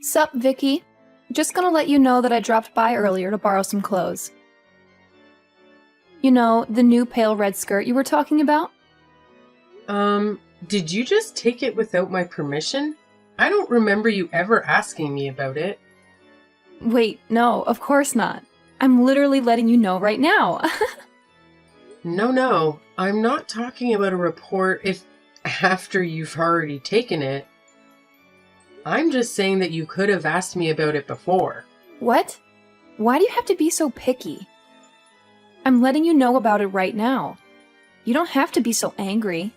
Sup, Vicky? Just gonna let you know that I dropped by earlier to borrow some clothes. You know, the new pale red skirt you were talking about? Did you just take it without my permission? I don't remember you ever asking me about it. Wait, no, of course not. I'm literally letting you know right now. No, I'm not talking about a report if after you've already taken it. I'm just saying that you could have asked me about it before. What? Why do you have to be so picky? I'm letting you know about it right now. You don't have to be so angry.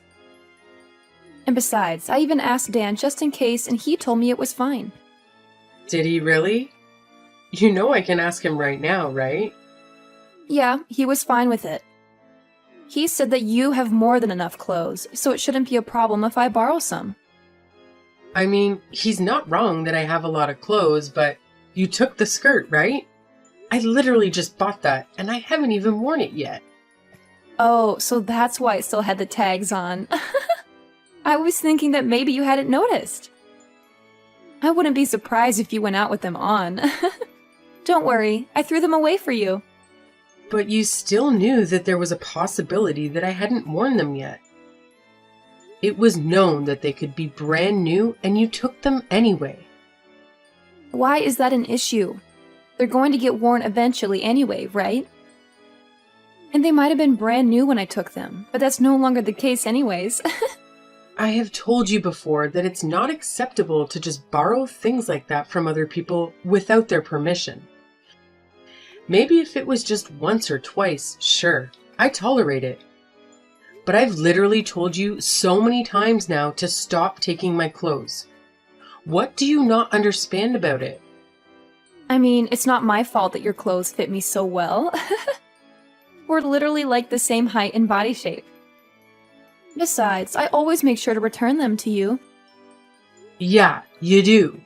And besides, I even asked Dan just in case, and he told me it was fine. Did he really? You know I can ask him right now, right? Yeah, he was fine with it. He said that you have more than enough clothes, so it shouldn't be a problem if I borrow some. I mean, he's not wrong that I have a lot of clothes, but you took the skirt, right? I literally just bought that, and I haven't even worn it yet. Oh, so that's why it still had the tags on. I was thinking that maybe you hadn't noticed. I wouldn't be surprised if you went out with them on. Don't worry, I threw them away for you. But you still knew that there was a possibility that I hadn't worn them yet. It was known that they could be brand new, and you took them anyway. Why is that an issue? They're going to get worn eventually anyway, right? And they might have been brand new when I took them, but that's no longer the case anyways. I have told you before that it's not acceptable to just borrow things like that from other people without their permission. Maybe if it was just once or twice, sure, I tolerate it. But I've literally told you so many times now to stop taking my clothes. What do you not understand about it? I mean, it's not my fault that your clothes fit me so well. We're literally like the same height and body shape. Besides, I always make sure to return them to you. Yeah, you do.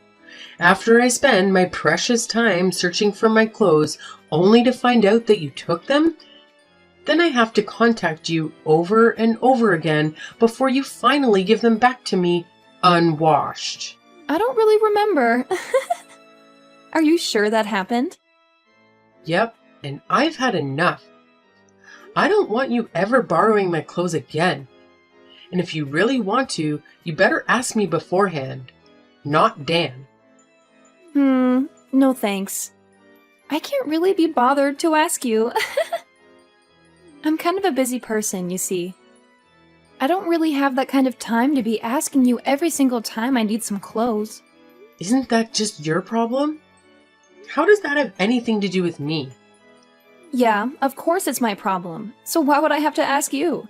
After I spend my precious time searching for my clothes only to find out that you took them, then I have to contact you over and over again before you finally give them back to me unwashed. I don't really remember. Are you sure that happened? Yep, and I've had enough. I don't want you ever borrowing my clothes again. And if you really want to, you better ask me beforehand, not Dan. No thanks. I can't really be bothered to ask you. I'm kind of a busy person, you see. I don't really have that kind of time to be asking you every single time I need some clothes. Isn't that just your problem? How does that have anything to do with me? Yeah, of course it's my problem. So why would I have to ask you?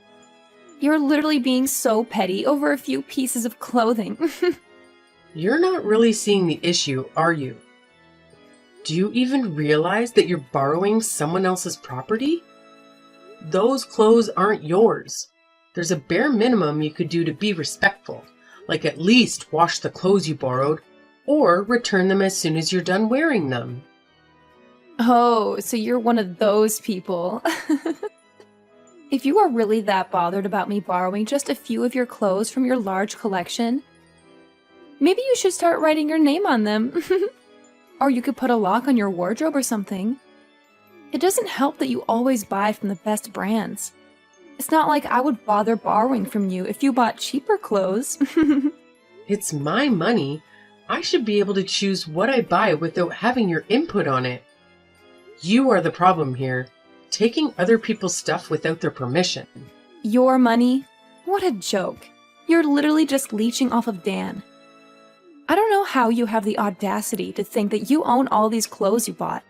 You're literally being so petty over a few pieces of clothing. You're not really seeing the issue, are you? Do you even realize that you're borrowing someone else's property? Those clothes aren't yours. There's a bare minimum you could do to be respectful, like at least wash the clothes you borrowed, or return them as soon as you're done wearing them. Oh, so you're one of those people. If you are really that bothered about me borrowing just a few of your clothes from your large collection, maybe you should start writing your name on them. Or you could put a lock on your wardrobe or something. It doesn't help that you always buy from the best brands. It's not like I would bother borrowing from you if you bought cheaper clothes. It's my money. I should be able to choose what I buy without having your input on it. You are the problem here, taking other people's stuff without their permission. Your money? What a joke. You're literally just leeching off of Dan. I don't know how you have the audacity to think that you own all these clothes you bought.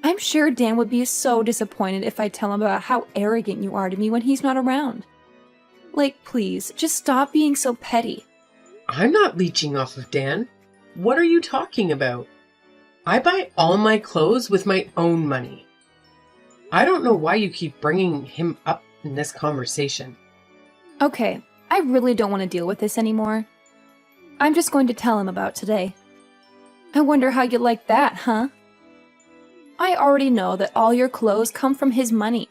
I'm sure Dan would be so disappointed if I tell him about how arrogant you are to me when he's not around. Like, please, just stop being so petty. I'm not leeching off of Dan. What are you talking about? I buy all my clothes with my own money. I don't know why you keep bringing him up in this conversation. Okay, I really don't want to deal with this anymore. I'm just going to tell him about today. I wonder how you like that, huh? I already know that all your clothes come from his money.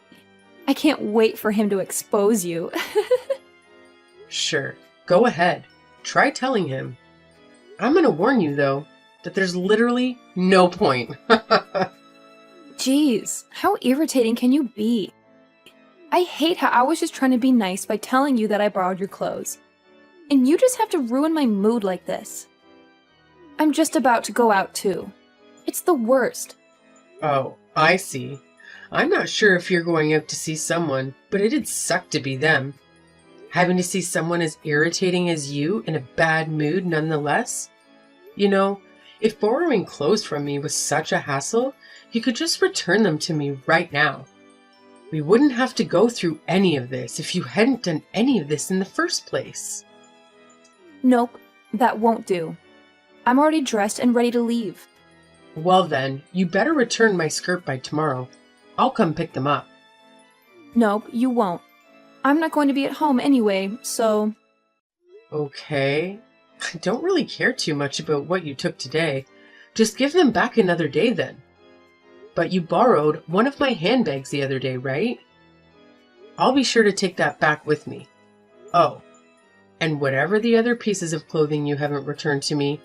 I can't wait for him to expose you. Sure, go ahead. Try telling him. I'm gonna warn you though, that there's literally no point. Jeez, how irritating can you be? I hate how I was just trying to be nice by telling you that I borrowed your clothes. And you just have to ruin my mood like this. I'm just about to go out too. It's the worst. Oh, I see. I'm not sure if you're going out to see someone, but it'd suck to be them. Having to see someone as irritating as you in a bad mood nonetheless? You know, if borrowing clothes from me was such a hassle, you could just return them to me right now. We wouldn't have to go through any of this if you hadn't done any of this in the first place. Nope, that won't do. I'm already dressed and ready to leave. Well then, you better return my skirt by tomorrow. I'll come pick them up. Nope, you won't. I'm not going to be at home anyway, so... Okay. I don't really care too much about what you took today. Just give them back another day then. But you borrowed one of my handbags the other day, right? I'll be sure to take that back with me. Oh, and whatever the other pieces of clothing you haven't returned to me,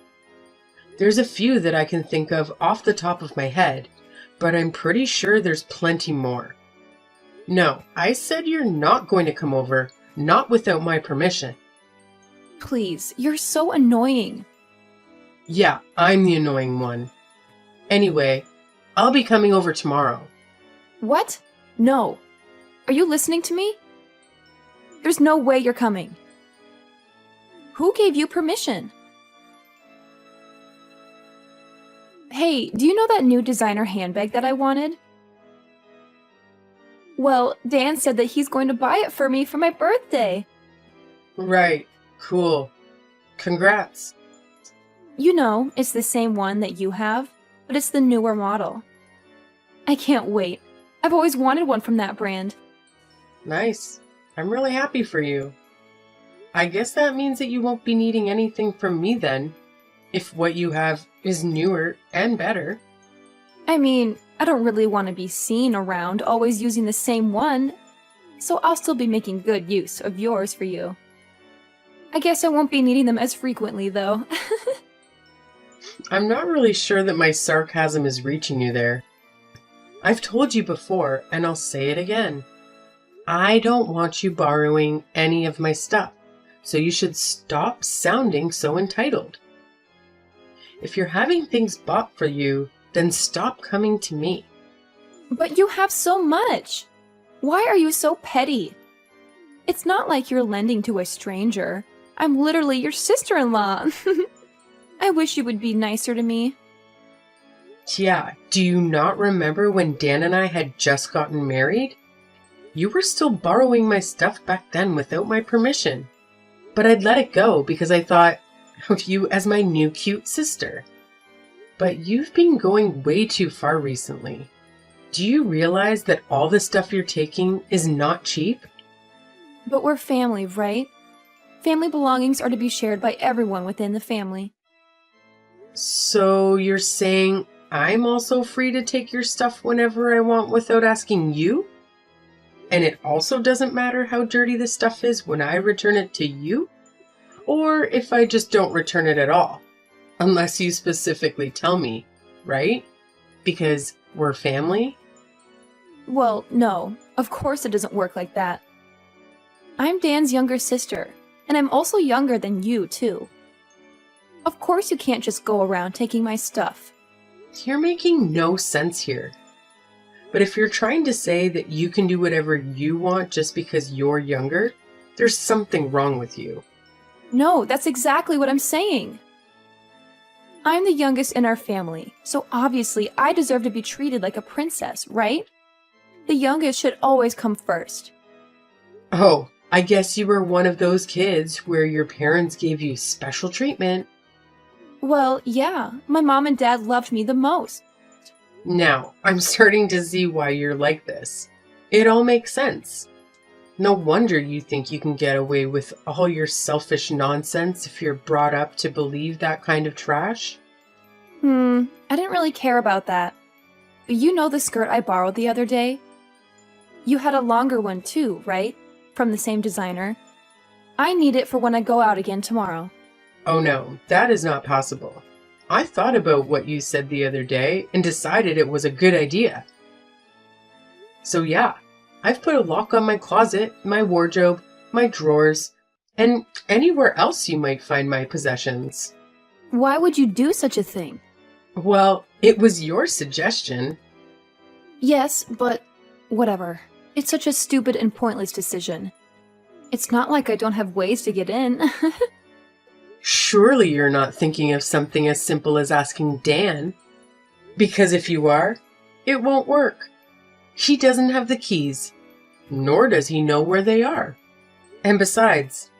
there's a few that I can think of off the top of my head, but I'm pretty sure there's plenty more. No, I said you're not going to come over, not without my permission. Please, you're so annoying. Yeah, I'm the annoying one. Anyway, I'll be coming over tomorrow. What? No. Are you listening to me? There's no way you're coming. Who gave you permission? Hey, do you know that new designer handbag that I wanted? Well, Dan said that he's going to buy it for me for my birthday. Right, cool. Congrats. You know, it's the same one that you have, but it's the newer model. I can't wait. I've always wanted one from that brand. Nice. I'm really happy for you. I guess that means that you won't be needing anything from me then, if what you have is newer and better. I mean, I don't really want to be seen around always using the same one, so I'll still be making good use of yours for you. I guess I won't be needing them as frequently, though. I'm not really sure that my sarcasm is reaching you there. I've told you before, and I'll say it again. I don't want you borrowing any of my stuff, so you should stop sounding so entitled. If you're having things bought for you, then stop coming to me. But you have so much. Why are you so petty? It's not like you're lending to a stranger. I'm literally your sister-in-law. I wish you would be nicer to me. Yeah, do you not remember when Dan and I had just gotten married? You were still borrowing my stuff back then without my permission. But I'd let it go because I thought of you as my new cute sister. But you've been going way too far recently. Do you realize that all the stuff you're taking is not cheap? But we're family, right? Family belongings are to be shared by everyone within the family. So you're saying I'm also free to take your stuff whenever I want without asking you? And it also doesn't matter how dirty the stuff is when I return it to you? Or if I just don't return it at all? Unless you specifically tell me, right? Because we're family? Well, no. Of course it doesn't work like that. I'm Dan's younger sister, and I'm also younger than you, too. Of course you can't just go around taking my stuff. You're making no sense here. But if you're trying to say that you can do whatever you want just because you're younger, there's something wrong with you. No, that's exactly what I'm saying. I'm the youngest in our family, so obviously I deserve to be treated like a princess, right? The youngest should always come first. Oh, I guess you were one of those kids where your parents gave you special treatment. Well, yeah, my mom and dad loved me the most. Now, I'm starting to see why you're like this. It all makes sense. No wonder you think you can get away with all your selfish nonsense if you're brought up to believe that kind of trash. I didn't really care about that. But you know the skirt I borrowed the other day? You had a longer one too, right? From the same designer. I need it for when I go out again tomorrow. Oh no, that is not possible. I thought about what you said the other day and decided it was a good idea. So yeah, I've put a lock on my closet, my wardrobe, my drawers, and anywhere else you might find my possessions. Why would you do such a thing? Well, it was your suggestion. Yes, but whatever. It's such a stupid and pointless decision. It's not like I don't have ways to get in. Surely you're not thinking of something as simple as asking Dan. Because if you are, it won't work. He doesn't have the keys, nor does he know where they are. And besides,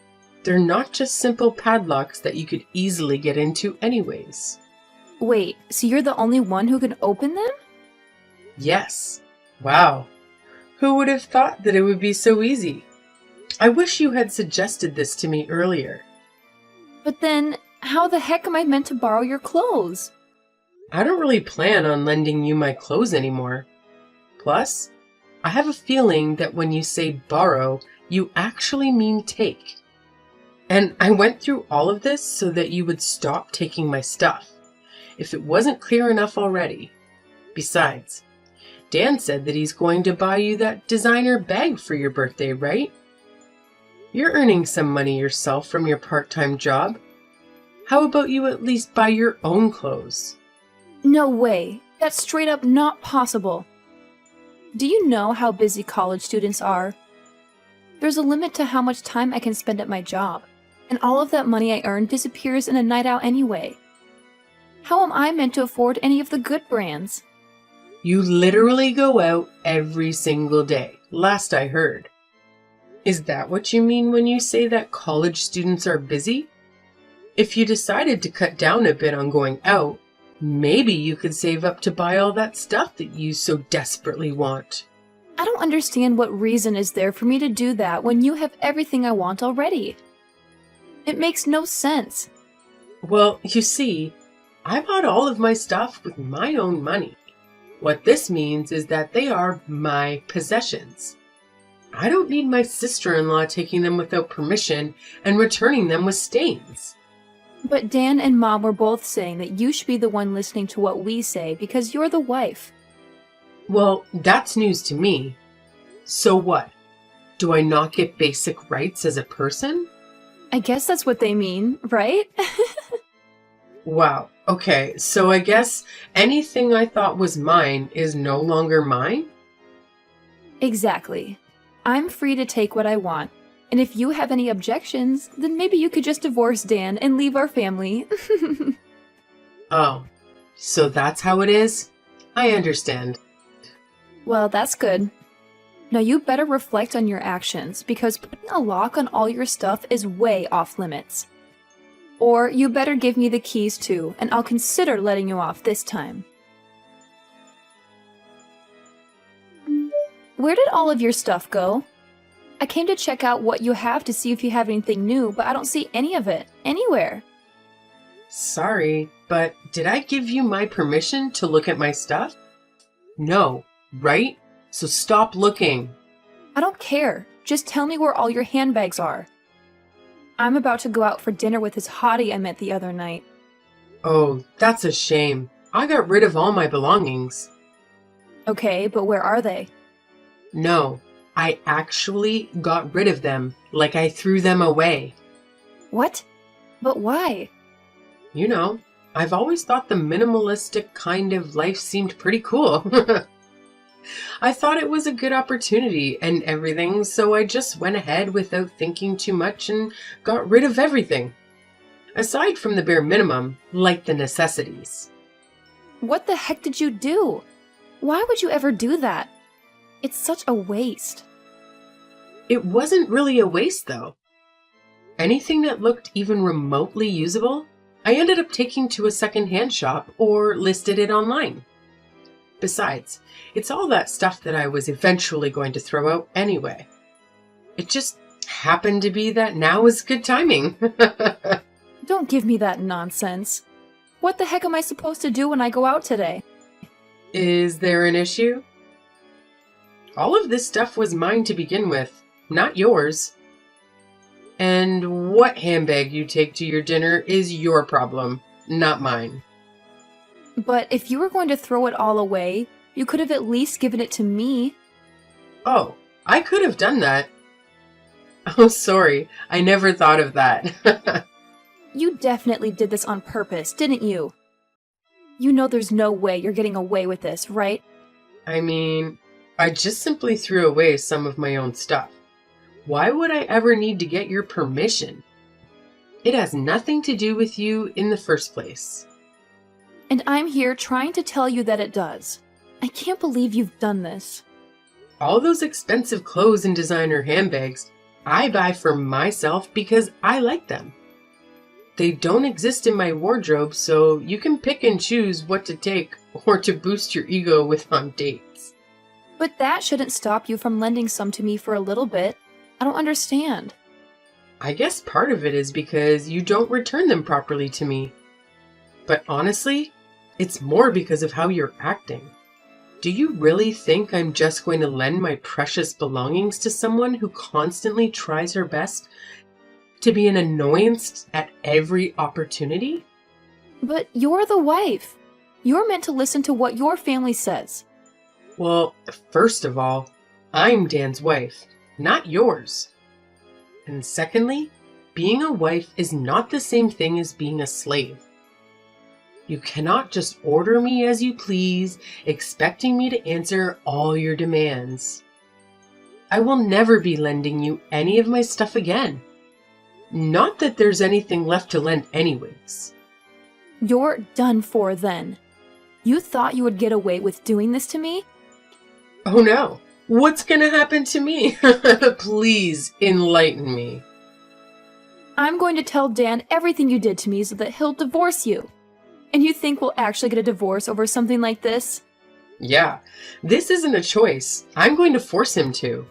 they're not just simple padlocks that you could easily get into anyways. Wait, so you're the only one who can open them? Yes. Wow. Who would have thought that it would be so easy? I wish you had suggested this to me earlier. But then, how the heck am I meant to borrow your clothes? I don't really plan on lending you my clothes anymore. Plus, I have a feeling that when you say borrow, you actually mean take. And I went through all of this so that you would stop taking my stuff, if it wasn't clear enough already. Besides, Dan said that he's going to buy you that designer bag for your birthday, right? You're earning some money yourself from your part-time job. How about you at least buy your own clothes? No way. That's straight up not possible. Do you know how busy college students are? There's a limit to how much time I can spend at my job, and all of that money I earn disappears in a night out anyway. How am I meant to afford any of the good brands? You literally go out every single day, last I heard. Is that what you mean when you say that college students are busy? If you decided to cut down a bit on going out, maybe you could save up to buy all that stuff that you so desperately want. I don't understand what reason is there for me to do that when you have everything I want already. It makes no sense. Well, you see, I bought all of my stuff with my own money. What this means is that they are my possessions. I don't need my sister-in-law taking them without permission and returning them with stains. But Dan and Mom were both saying that you should be the one listening to what we say because you're the wife. Well, that's news to me. So what? Do I not get basic rights as a person? I guess that's what they mean, right? Wow. Okay, so I guess anything I thought was mine is no longer mine? Exactly. I'm free to take what I want. And if you have any objections, then maybe you could just divorce Dan and leave our family. Oh, so that's how it is? I understand. Well, that's good. Now you better reflect on your actions, because putting a lock on all your stuff is way off limits. Or you better give me the keys too, and I'll consider letting you off this time. Where did all of your stuff go? I came to check out what you have to see if you have anything new, but I don't see any of it, anywhere. Sorry, but did I give you my permission to look at my stuff? No, right? So stop looking. I don't care. Just tell me where all your handbags are. I'm about to go out for dinner with this hottie I met the other night. Oh, that's a shame. I got rid of all my belongings. Okay, but where are they? No, I actually got rid of them, like I threw them away. What? But why? You know, I've always thought the minimalistic kind of life seemed pretty cool. I thought it was a good opportunity and everything, so I just went ahead without thinking too much and got rid of everything. Aside from the bare minimum, like the necessities. What the heck did you do? Why would you ever do that? It's such a waste. It wasn't really a waste, though. Anything that looked even remotely usable, I ended up taking to a secondhand shop or listed it online. Besides, it's all that stuff that I was eventually going to throw out anyway. It just happened to be that now is good timing. Don't give me that nonsense. What the heck am I supposed to do when I go out today? Is there an issue? All of this stuff was mine to begin with, not yours. And what handbag you take to your dinner is your problem, not mine. But if you were going to throw it all away, you could have at least given it to me. Oh, I could have done that. Oh, sorry. I never thought of that. You definitely did this on purpose, didn't you? You know there's no way you're getting away with this, right? I mean, I just simply threw away some of my own stuff. Why would I ever need to get your permission? It has nothing to do with you in the first place. And I'm here trying to tell you that it does. I can't believe you've done this. All those expensive clothes and designer handbags, I buy for myself because I like them. They don't exist in my wardrobe, so you can pick and choose what to take or to boost your ego with on dates. But that shouldn't stop you from lending some to me for a little bit. I don't understand. I guess part of it is because you don't return them properly to me. But honestly, it's more because of how you're acting. Do you really think I'm just going to lend my precious belongings to someone who constantly tries her best to be an annoyance at every opportunity? But you're the wife. You're meant to listen to what your family says. Well, first of all, I'm Dan's wife, not yours. And secondly, being a wife is not the same thing as being a slave. You cannot just order me as you please, expecting me to answer all your demands. I will never be lending you any of my stuff again. Not that there's anything left to lend anyways. You're done for then. You thought you would get away with doing this to me? Oh no, what's gonna happen to me? Please enlighten me. I'm going to tell Dan everything you did to me so that he'll divorce you. And you think we'll actually get a divorce over something like this? Yeah, this isn't a choice. I'm going to force him to.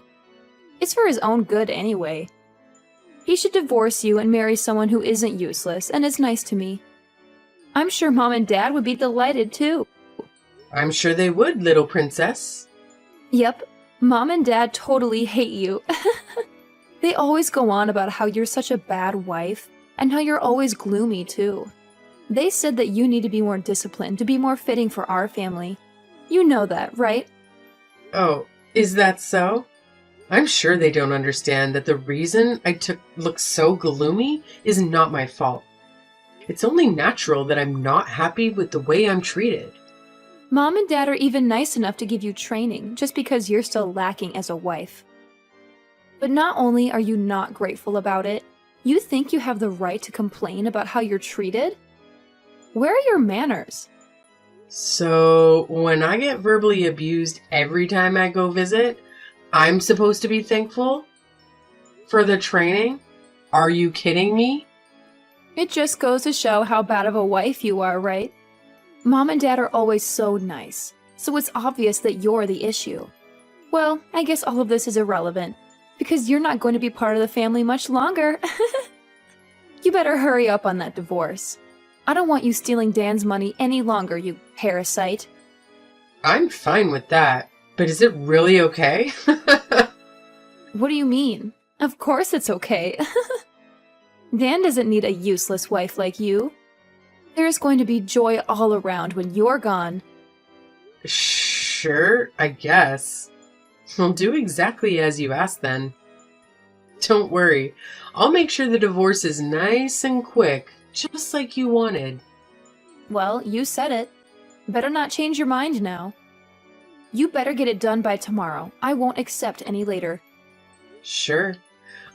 It's for his own good anyway. He should divorce you and marry someone who isn't useless and is nice to me. I'm sure Mom and Dad would be delighted too. I'm sure they would, little princess. Yep, Mom and Dad totally hate you. They always go on about how you're such a bad wife and how you're always gloomy too. They said that you need to be more disciplined to be more fitting for our family. You know that, right? Oh, is that so? I'm sure they don't understand that the reason I look so gloomy is not my fault. It's only natural that I'm not happy with the way I'm treated. Mom and Dad are even nice enough to give you training just because you're still lacking as a wife. But not only are you not grateful about it, you think you have the right to complain about how you're treated? Where are your manners? So, when I get verbally abused every time I go visit, I'm supposed to be thankful? For the training? Are you kidding me? It just goes to show how bad of a wife you are, right? Mom and Dad are always so nice, so it's obvious that you're the issue. Well, I guess all of this is irrelevant, because you're not going to be part of the family much longer. You better hurry up on that divorce. I don't want you stealing Dan's money any longer, you parasite. I'm fine with that, but is it really okay? What do you mean? Of course it's okay. Dan doesn't need a useless wife like you. There's going to be joy all around when you're gone. Sure, I guess. I'll do exactly as you asked then. Don't worry, I'll make sure the divorce is nice and quick, just like you wanted. Well, you said it. Better not change your mind now. You better get it done by tomorrow. I won't accept any later. Sure.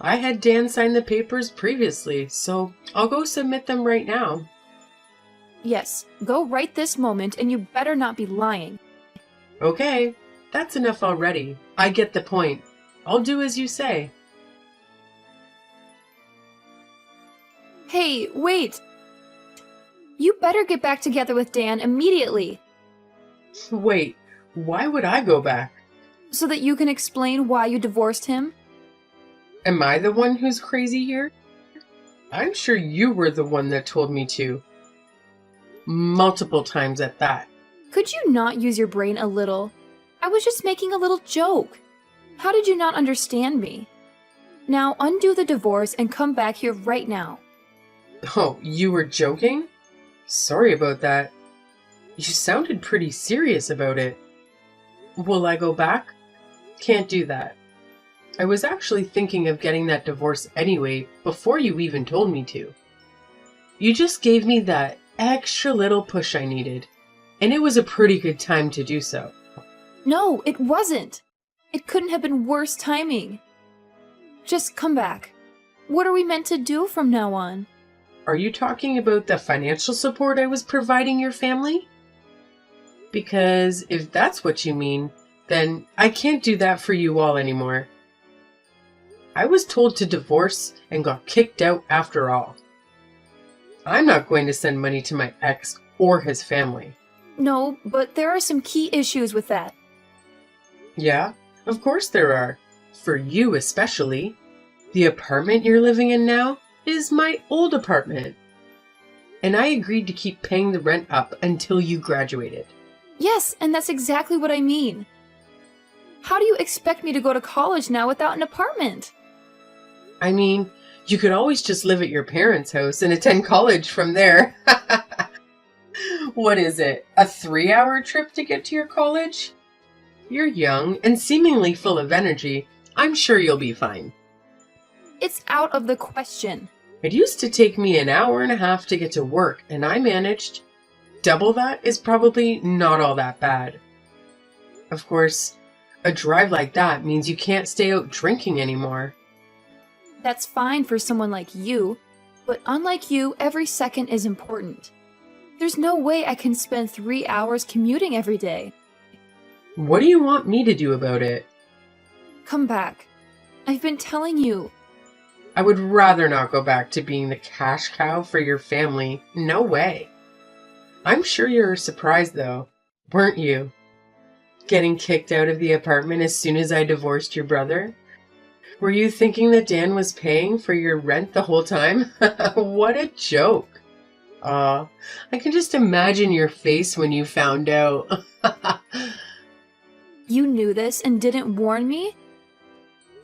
I had Dan sign the papers previously, so I'll go submit them right now. Yes, go right this moment, and you better not be lying. Okay, that's enough already. I get the point. I'll do as you say. Hey, wait! You better get back together with Dan immediately, Wait, why would I go back? so that you can explain why you divorced him. Am I the one who's crazy here? I'm sure you were the one that told me to. Multiple times at that. Could you not use your brain a little? I was just making a little joke. How did you not understand me? Now undo the divorce and come back here right now. Oh, you were joking? Sorry about that. You sounded pretty serious about it. Will I go back? Can't do that. I was actually thinking of getting that divorce anyway, before you even told me to. You just gave me that extra little push I needed, and it was a pretty good time to do so. No, it wasn't. It couldn't have been worse timing. Just come back. What are we meant to do from now on? Are you talking about the financial support I was providing your family? Because if that's what you mean, then I can't do that for you all anymore. I was told to divorce and got kicked out after all. I'm not going to send money to my ex or his family. No, but there are some key issues with that. Yeah, of course there are. For you especially. The apartment you're living in now is my old apartment. And I agreed to keep paying the rent up until you graduated. Yes, and that's exactly what I mean. How do you expect me to go to college now without an apartment? I mean, you could always just live at your parents' house and attend college from there. What is it, a 3-hour trip to get to your college? You're young and seemingly full of energy. I'm sure you'll be fine. It's out of the question. It used to take me an hour and a half to get to work, and I managed. Double that is probably not all that bad. Of course, a drive like that means you can't stay out drinking anymore. That's fine for someone like you, but unlike you, every second is important. There's no way I can spend 3 hours commuting every day. What do you want me to do about it? Come back. I've been telling you. I would rather not go back to being the cash cow for your family. No way. I'm sure you were surprised though, weren't you? Getting kicked out of the apartment as soon as I divorced your brother? Were you thinking that Dan was paying for your rent the whole time? What a joke. I can just imagine your face when you found out. You knew this and didn't warn me?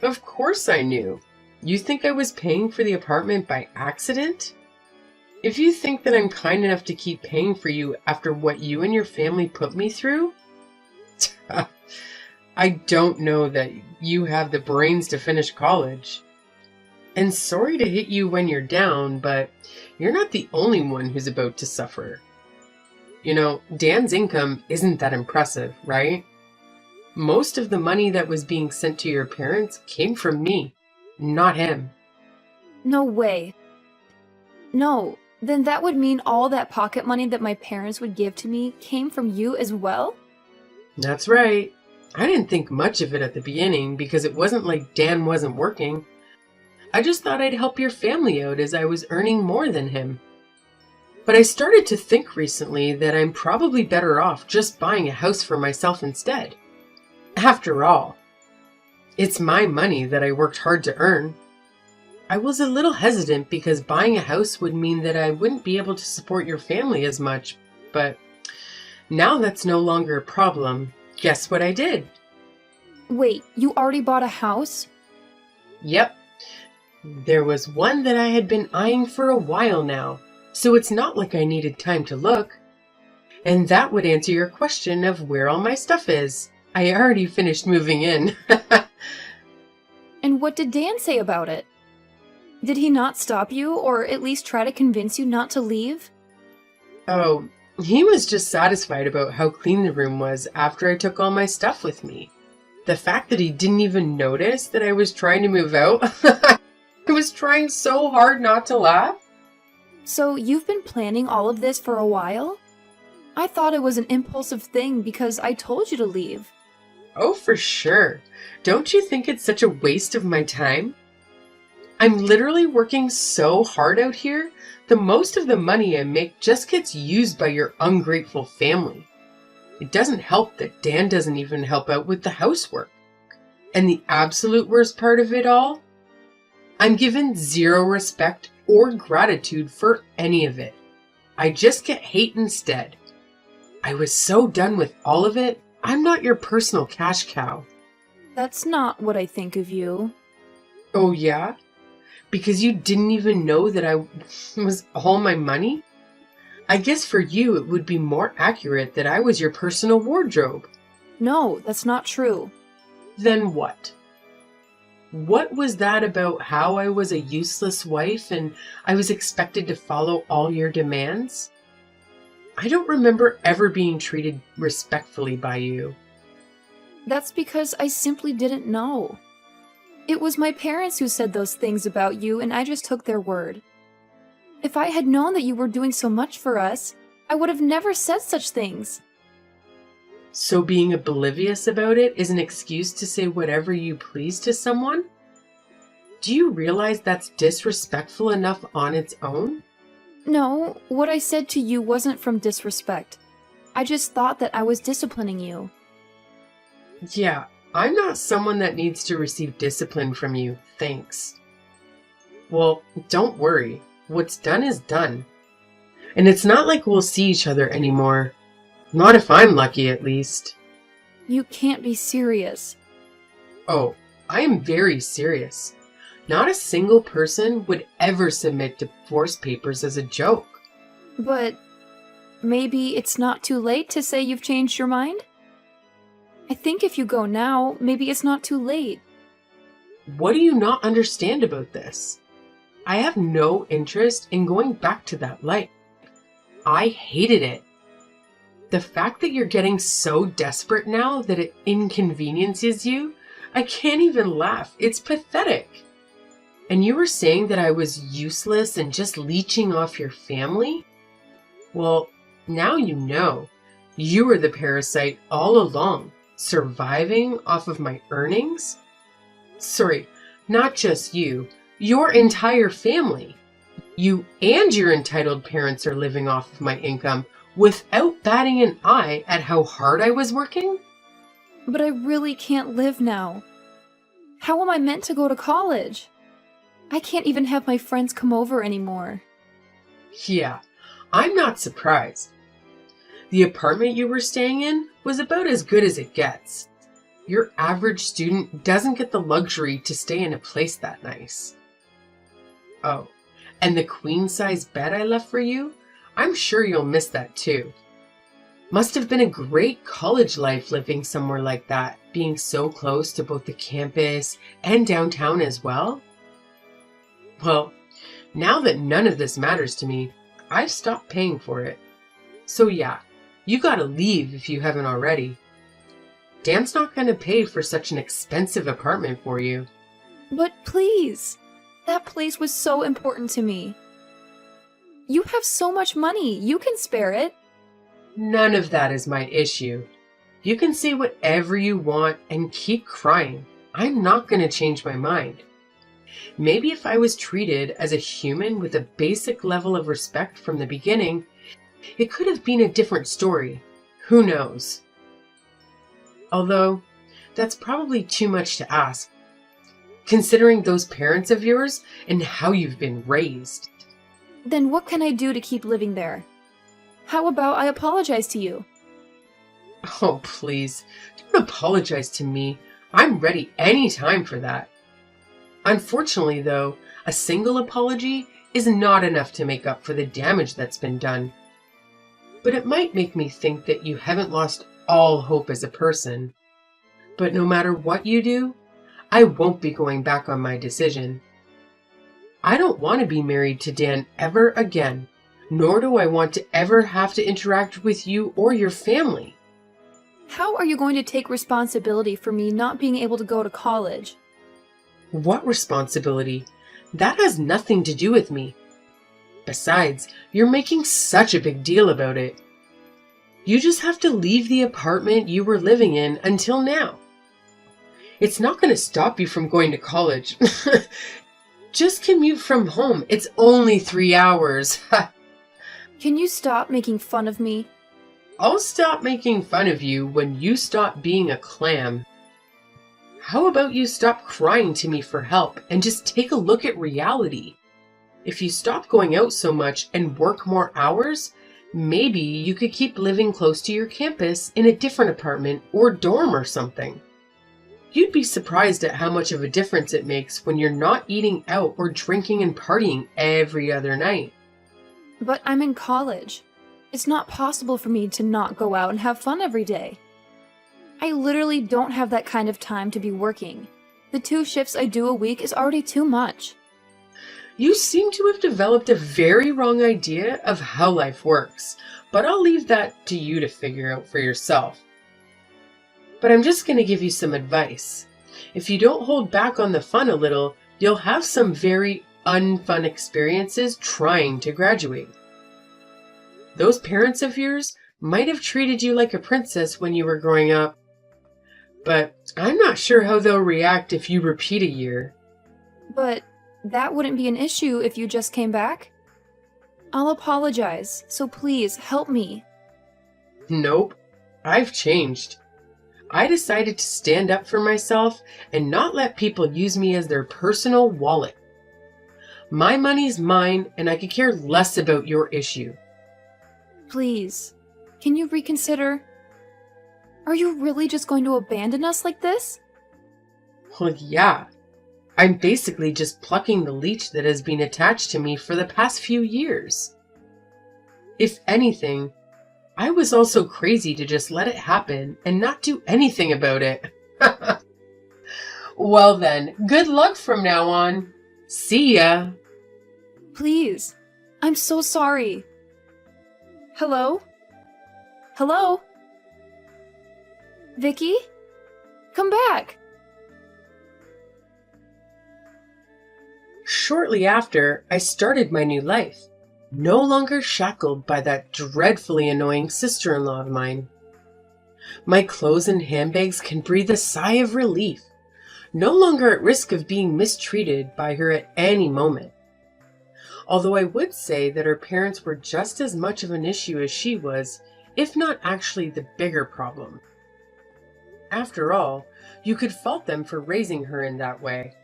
Of course I knew. You think I was paying for the apartment by accident? If you think that I'm kind enough to keep paying for you after what you and your family put me through, I don't know that you have the brains to finish college. And sorry to hit you when you're down, but you're not the only one who's about to suffer. You know, Dan's income isn't that impressive, right? Most of the money that was being sent to your parents came from me, not him. No way. No, then that would mean all that pocket money that my parents would give to me came from you as well? That's right. I didn't think much of it at the beginning because it wasn't like Dan wasn't working. I just thought I'd help your family out as I was earning more than him. But I started to think recently that I'm probably better off just buying a house for myself instead. After all, it's my money that I worked hard to earn. I was a little hesitant because buying a house would mean that I wouldn't be able to support your family as much, but now that's no longer a problem. Guess what I did? Wait, you already bought a house? Yep. There was one that I had been eyeing for a while now, so it's not like I needed time to look. And that would answer your question of where all my stuff is. I already finished moving in. And what did Dan say about it? Did he not stop you, or at least try to convince you not to leave? Oh, he was just satisfied about how clean the room was after I took all my stuff with me. The fact that he didn't even notice that I was trying to move out, I was trying so hard not to laugh. So you've been planning all of this for a while? I thought it was an impulsive thing because I told you to leave. Oh, for sure. Don't you think it's such a waste of my time? I'm literally working so hard out here, the most of the money I make just gets used by your ungrateful family. It doesn't help that Dan doesn't even help out with the housework. And the absolute worst part of it all? I'm given zero respect or gratitude for any of it. I just get hate instead. I was so done with all of it, I'm not your personal cash cow. That's not what I think of you. Oh yeah? Because you didn't even know that I was all my money? I guess for you it would be more accurate that I was your personal wardrobe. No, that's not true. Then what? What was that about how I was a useless wife and I was expected to follow all your demands? I don't remember ever being treated respectfully by you. That's because I simply didn't know. It was my parents who said those things about you, and I just took their word. If I had known that you were doing so much for us, I would have never said such things. So being oblivious about it is an excuse to say whatever you please to someone? Do you realize that's disrespectful enough on its own? No, what I said to you wasn't from disrespect. I just thought that I was disciplining you. Yeah, I'm not someone that needs to receive discipline from you, thanks. Well, don't worry. What's done is done. And it's not like we'll see each other anymore. Not if I'm lucky, at least. You can't be serious. Oh, I am very serious. Not a single person would ever submit divorce papers as a joke. But maybe it's not too late to say you've changed your mind? I think if you go now, maybe it's not too late. What do you not understand about this? I have no interest in going back to that life. I hated it. The fact that you're getting so desperate now that it inconveniences you, I can't even laugh. It's pathetic. And you were saying that I was useless and just leeching off your family? Well, now you know. You were the parasite all along, surviving off of my earnings? Sorry, not just you. Your entire family. You and your entitled parents are living off of my income without batting an eye at how hard I was working? But I really can't live now. How am I meant to go to college? I can't even have my friends come over anymore. Yeah, I'm not surprised. The apartment you were staying in was about as good as it gets. Your average student doesn't get the luxury to stay in a place that nice. Oh, and the queen-size bed I left for you? I'm sure you'll miss that too. Must have been a great college life living somewhere like that, being so close to both the campus and downtown as well. Well, now that none of this matters to me, I've stopped paying for it. So yeah, you gotta leave if you haven't already. Dan's not gonna pay for such an expensive apartment for you. But please, that place was so important to me. You have so much money, you can spare it. None of that is my issue. You can say whatever you want and keep crying. I'm not gonna change my mind. Maybe if I was treated as a human with a basic level of respect from the beginning, it could have been a different story. Who knows? Although, that's probably too much to ask, considering those parents of yours and how you've been raised. Then what can I do to keep living there? How about I apologize to you? Oh, please, don't apologize to me. I'm ready anytime for that. Unfortunately, though, a single apology is not enough to make up for the damage that's been done. But it might make me think that you haven't lost all hope as a person. But no matter what you do, I won't be going back on my decision. I don't want to be married to Dan ever again, nor do I want to ever have to interact with you or your family. How are you going to take responsibility for me not being able to go to college? What responsibility? That has nothing to do with me. Besides, you're making such a big deal about it. You just have to leave the apartment you were living in until now. It's not going to stop you from going to college. Just commute from home. It's only 3 hours. Can you stop making fun of me? I'll stop making fun of you when you stop being a clam. How about you stop crying to me for help and just take a look at reality? If you stop going out so much and work more hours, maybe you could keep living close to your campus in a different apartment or dorm or something. You'd be surprised at how much of a difference it makes when you're not eating out or drinking and partying every other night. But I'm in college. It's not possible for me to not go out and have fun every day. I literally don't have that kind of time to be working. The 2 shifts I do a week is already too much. You seem to have developed a very wrong idea of how life works, but I'll leave that to you to figure out for yourself. But I'm just going to give you some advice. If you don't hold back on the fun a little, you'll have some very unfun experiences trying to graduate. Those parents of yours might have treated you like a princess when you were growing up, but I'm not sure how they'll react if you repeat a year. But that wouldn't be an issue if you just came back. I'll apologize, so please help me. Nope, I've changed. I decided to stand up for myself and not let people use me as their personal wallet. My money's mine, and I could care less about your issue. Please, can you reconsider? Are you really just going to abandon us like this? Well, yeah. I'm basically just plucking the leech that has been attached to me for the past few years. If anything, I was also crazy to just let it happen and not do anything about it. Well then, good luck from now on. See ya. Please, I'm so sorry. Hello? Hello? Vicky? Come back! Shortly after, I started my new life, no longer shackled by that dreadfully annoying sister-in-law of mine. My clothes and handbags can breathe a sigh of relief, no longer at risk of being mistreated by her at any moment. Although I would say that her parents were just as much of an issue as she was, if not actually the bigger problem. After all, you could fault them for raising her in that way.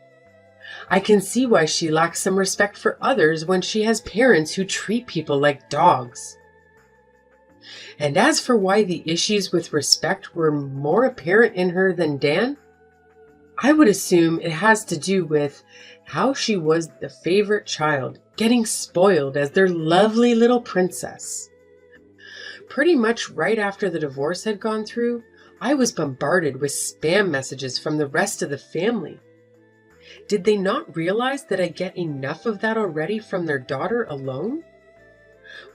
I can see why she lacks some respect for others when she has parents who treat people like dogs. And as for why the issues with respect were more apparent in her than Dan, I would assume it has to do with how she was the favorite child, getting spoiled as their lovely little princess. Pretty much right after the divorce had gone through, I was bombarded with spam messages from the rest of the family. Did they not realize that I get enough of that already from their daughter alone?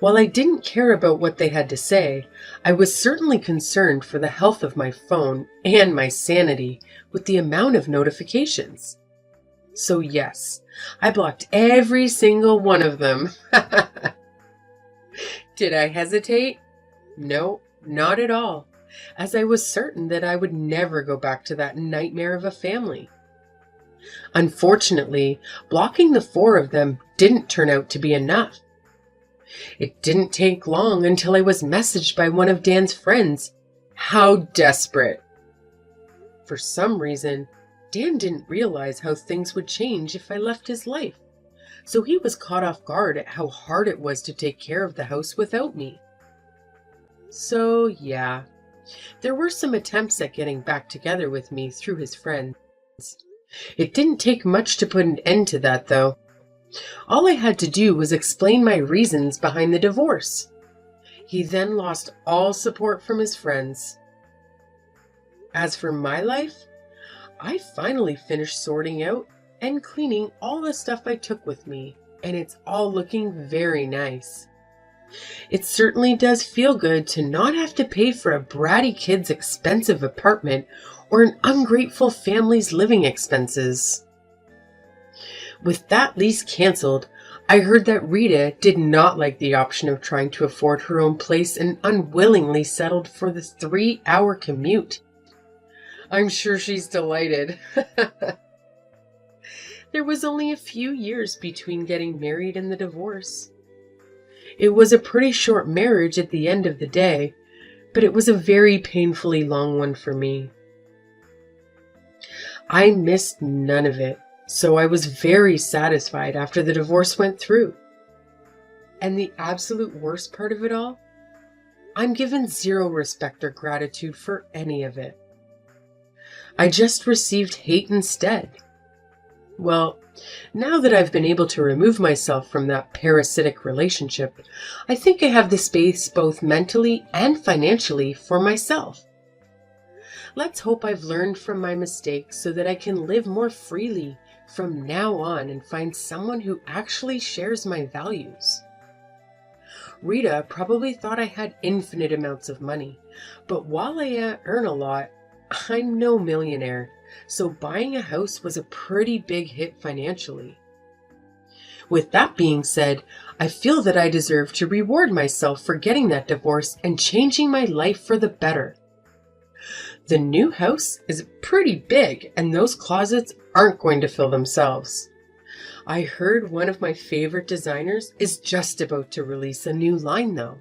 While I didn't care about what they had to say, I was certainly concerned for the health of my phone and my sanity with the amount of notifications. So yes, I blocked every single one of them. Did I hesitate? No, not at all, as I was certain that I would never go back to that nightmare of a family. Unfortunately, blocking the 4 of them didn't turn out to be enough. It didn't take long until I was messaged by one of Dan's friends. How desperate! For some reason, Dan didn't realize how things would change if I left his life, so he was caught off guard at how hard it was to take care of the house without me. So yeah, there were some attempts at getting back together with me through his friends. It didn't take much to put an end to that, though. All I had to do was explain my reasons behind the divorce. He then lost all support from his friends. As for my life, I finally finished sorting out and cleaning all the stuff I took with me, and it's all looking very nice. It certainly does feel good to not have to pay for a bratty kid's expensive apartment or an ungrateful family's living expenses. With that lease canceled, I heard that Rita did not like the option of trying to afford her own place and unwillingly settled for the 3-hour commute. I'm sure she's delighted. There was only a few years between getting married and the divorce. It was a pretty short marriage at the end of the day, but it was a very painfully long one for me. I missed none of it, so I was very satisfied after the divorce went through. And the absolute worst part of it all? I'm given zero respect or gratitude for any of it. I just received hate instead. Well, now that I've been able to remove myself from that parasitic relationship, I think I have the space both mentally and financially for myself. Let's hope I've learned from my mistakes so that I can live more freely from now on and find someone who actually shares my values. Rita probably thought I had infinite amounts of money, but while I earn a lot, I'm no millionaire, so buying a house was a pretty big hit financially. With that being said, I feel that I deserve to reward myself for getting that divorce and changing my life for the better. The new house is pretty big, and those closets aren't going to fill themselves. I heard one of my favorite designers is just about to release a new line though.